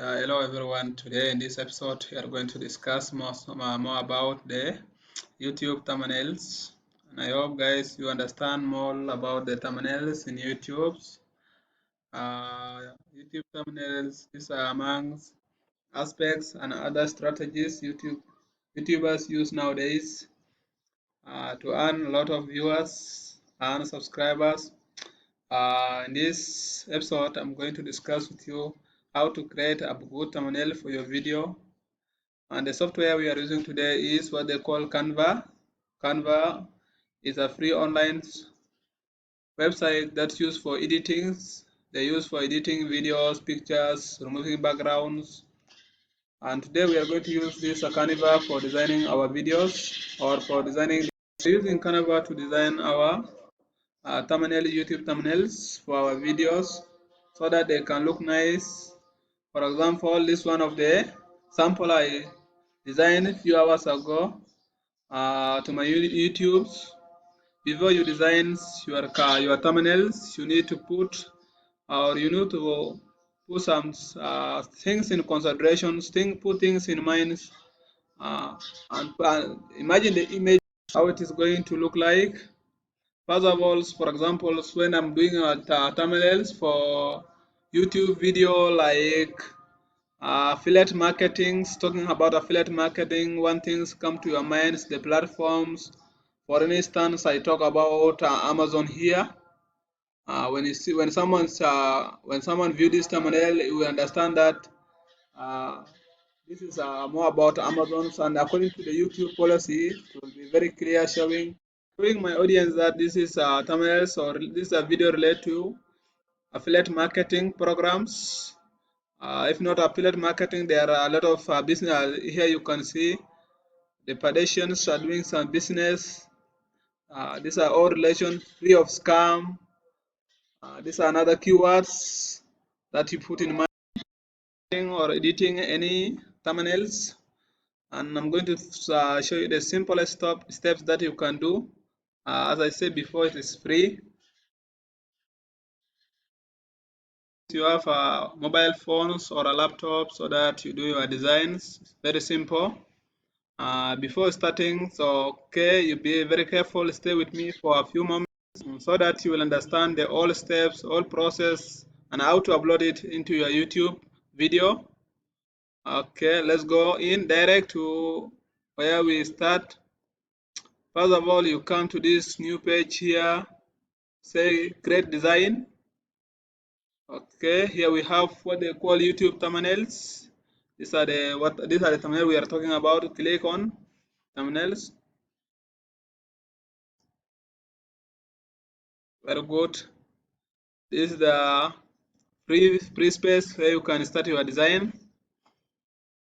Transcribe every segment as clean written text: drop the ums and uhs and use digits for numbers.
Hello everyone. Today in this episode we are going to discuss more about the YouTube thumbnails. And I hope guys you understand more about the thumbnails in YouTube thumbnails. These are amongst aspects and other strategies YouTubers use nowadays to earn a lot of viewers and subscribers. In this episode, I'm going to discuss with you how to create a good thumbnail for your video. And the software we are using today is what they call Canva. Canva is a free online website that's used for editing. They use for editing videos, pictures, removing backgrounds. And today we are going to use this Canva for designing our videos or for designing. We're using Canva to design our YouTube thumbnails for our videos so that they can look nice. For example, this one of the sample I designed a few hours ago to my YouTube. Before you design your thumbnails, you need to put some things in consideration, put things in mind, uh, and imagine the image how it is going to look like. First of all, for example, when I'm doing thumbnails for YouTube video like affiliate marketing, talking about affiliate marketing, one things come to your mind is the platforms. For instance, I talk about Amazon here. When someone view this thumbnail, you will understand that this is more about Amazon, and according to the YouTube policy, it will be very clear showing my audience that this is thumbnails or this is a video related to affiliate marketing programs. If not affiliate marketing, there are a lot of business. Here you can see the pedestrians are doing some business. These are all relation free of scam. These are another keywords that you put in marketing or editing any thumbnails. And I'm going to show you the simplest steps that you can do. As I said before, it is free. You have mobile phones or a laptop so that you do your designs. It's very simple. Before starting, you be very careful. Stay with me for a few moments so that you will understand the all steps, all process, and how to upload it into your YouTube video. Okay, let's go in direct to where we start. First of all, you come to this new page here, say create design. Okay, here we have what they call YouTube thumbnails. These are the thumbnails we are talking about. Click on thumbnails. Very good. This is the free space where you can start your design.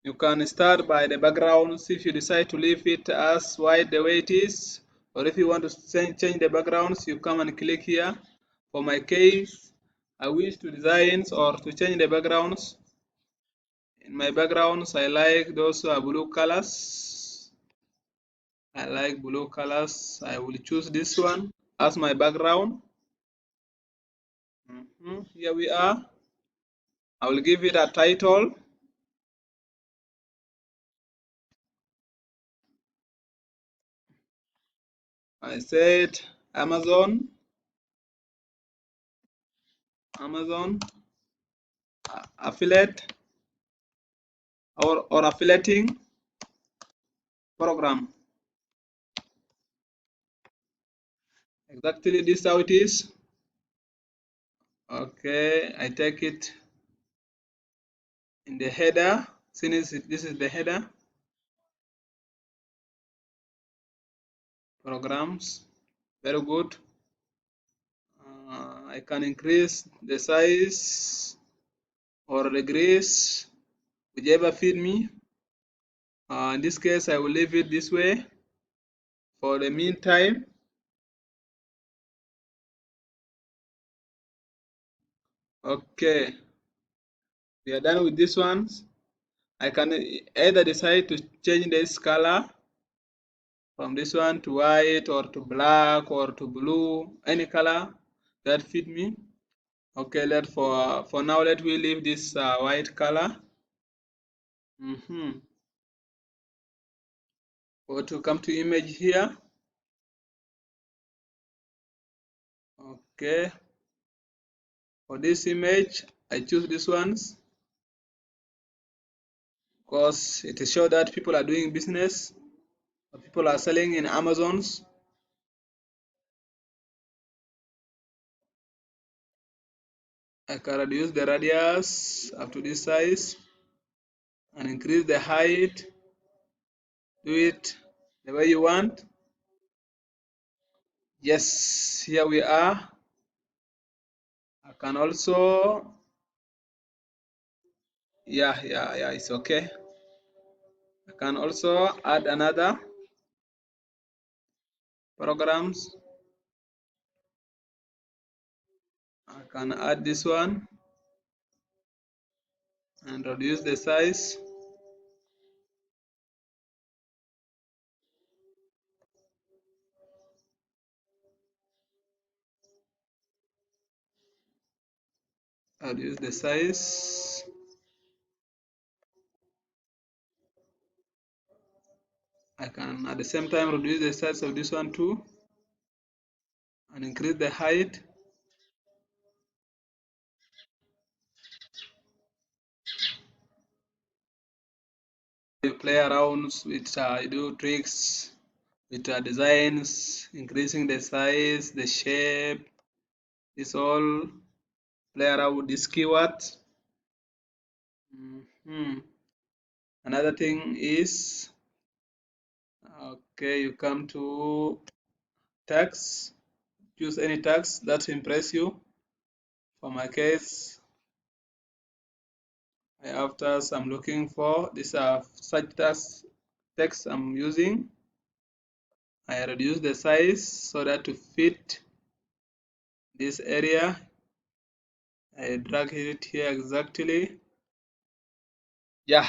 You can start by the backgrounds if you decide to leave it as white the way it is, or if you want to change the backgrounds, you come and click here. For my case, I wish to design or to change the backgrounds. In my backgrounds, I like those blue colors. I like blue colors. I will choose this one as my background. Here we are. I will give it a title. I said Amazon affiliate or affiliating program. Exactly this is how it is. Okay, I take it in the header. Since this is the header, programs, very good. I can increase the size or decrease, whichever fit me. In this case, I will leave it this way for the meantime. Okay, we are done with this one. I can either decide to change this color from this one to white or to black or to blue, any color that fit me. Okay, for now let we leave this white color. Or to come to image here. Okay, for this image, I choose this ones because it shows that people are doing business, people are selling in Amazons. I can reduce the radius up to this size and increase the height. Do it the way you want. Yes, here we are. I can also, yeah, it's okay. I can also add another programs. I can add this one and reduce the size. Reduce the size. I can at the same time reduce the size of this one too and increase the height. You play around with you do tricks with designs, increasing the size, the shape. This all play around with this keyword. Another thing is, okay, you come to text. Choose any text that impress you. For my case, I have tasks I'm looking for. These are such text I'm using. I reduce the size so that to fit this area. I drag it here exactly. Yeah,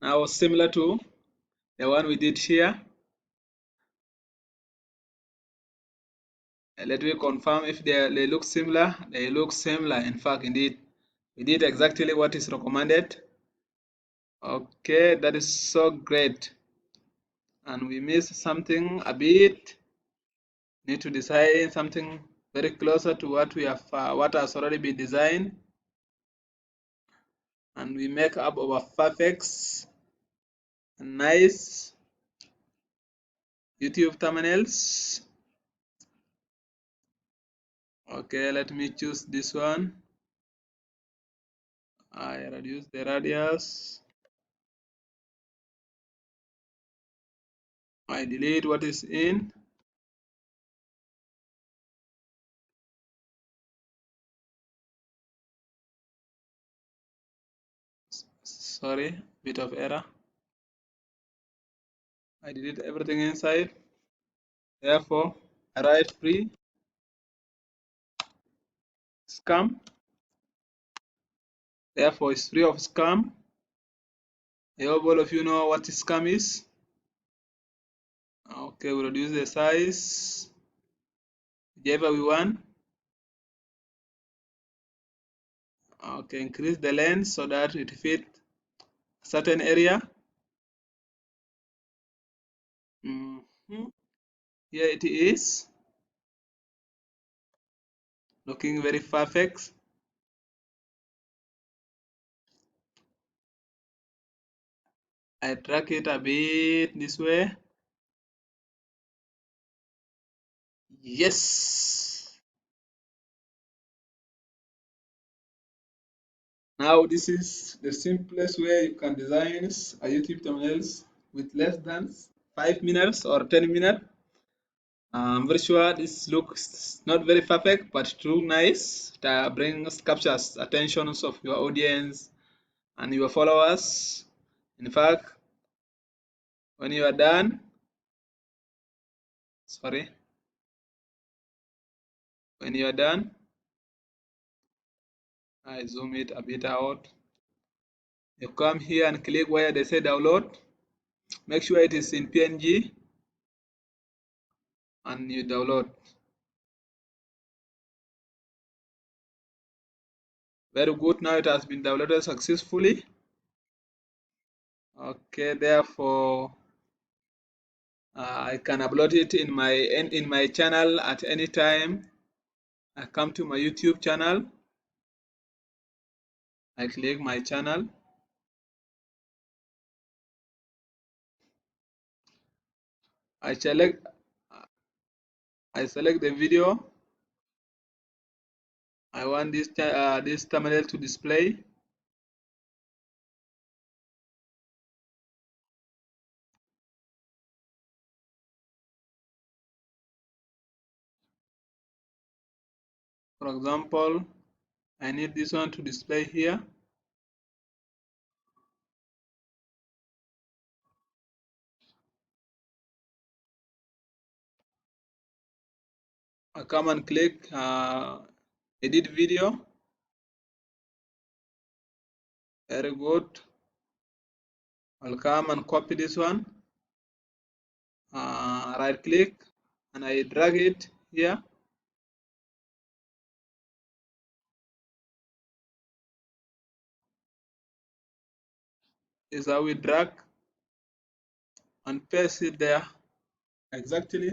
now similar to the one we did here. Let me confirm if they look similar. They look similar. In fact, indeed, we did exactly what is recommended. Okay, that is so great. And we missed something a bit. Need to design something very closer to what we have, what has already been designed. And we make up our perfect and nice YouTube thumbnails. Okay, let me choose this one. I reduce the radius. I delete what is in. Sorry, bit of error. I delete everything inside. Therefore, I write free scam. Therefore, it's free of scam. I hope all of you know what scam is. Okay, we reduce the size, whichever we want. Okay, increase the length so that it fit a certain area. Here it is, looking very perfect. I drag it a bit this way. Yes. Now this is the simplest way you can design a YouTube thumbnails with less than 5 minutes or 10 minutes. I'm very sure this looks not very perfect, but too nice. It captures attentions of your audience and your followers. In fact, when you are done, sorry, when you are done, I zoom it a bit out. You come here and click where they say download. Make sure it is in PNG and you download. Very good. Now it has been downloaded successfully. Okay, therefore I can upload it in my channel at any time. I come to my YouTube channel. I click my channel. I select the video I want this thumbnail to display. For example, I need this one to display here. I come and click edit video. Very good. I'll come and copy this one. Right click and I drag it here. Is how we drag and paste it there. Exactly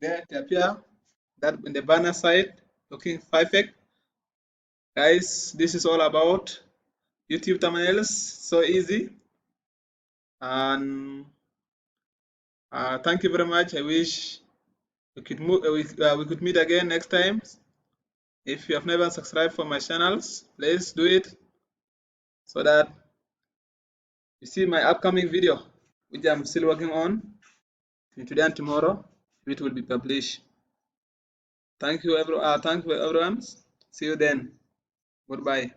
there to appear that in the banner side looking perfect. Guys, this is all about YouTube thumbnails. So easy. And thank you very much. I wish we could meet again next time. If you have never subscribed for my channels, please do it so that you see my upcoming video, which I'm still working on. Today and tomorrow, it will be published. Thank you, everyone. See you then. Goodbye.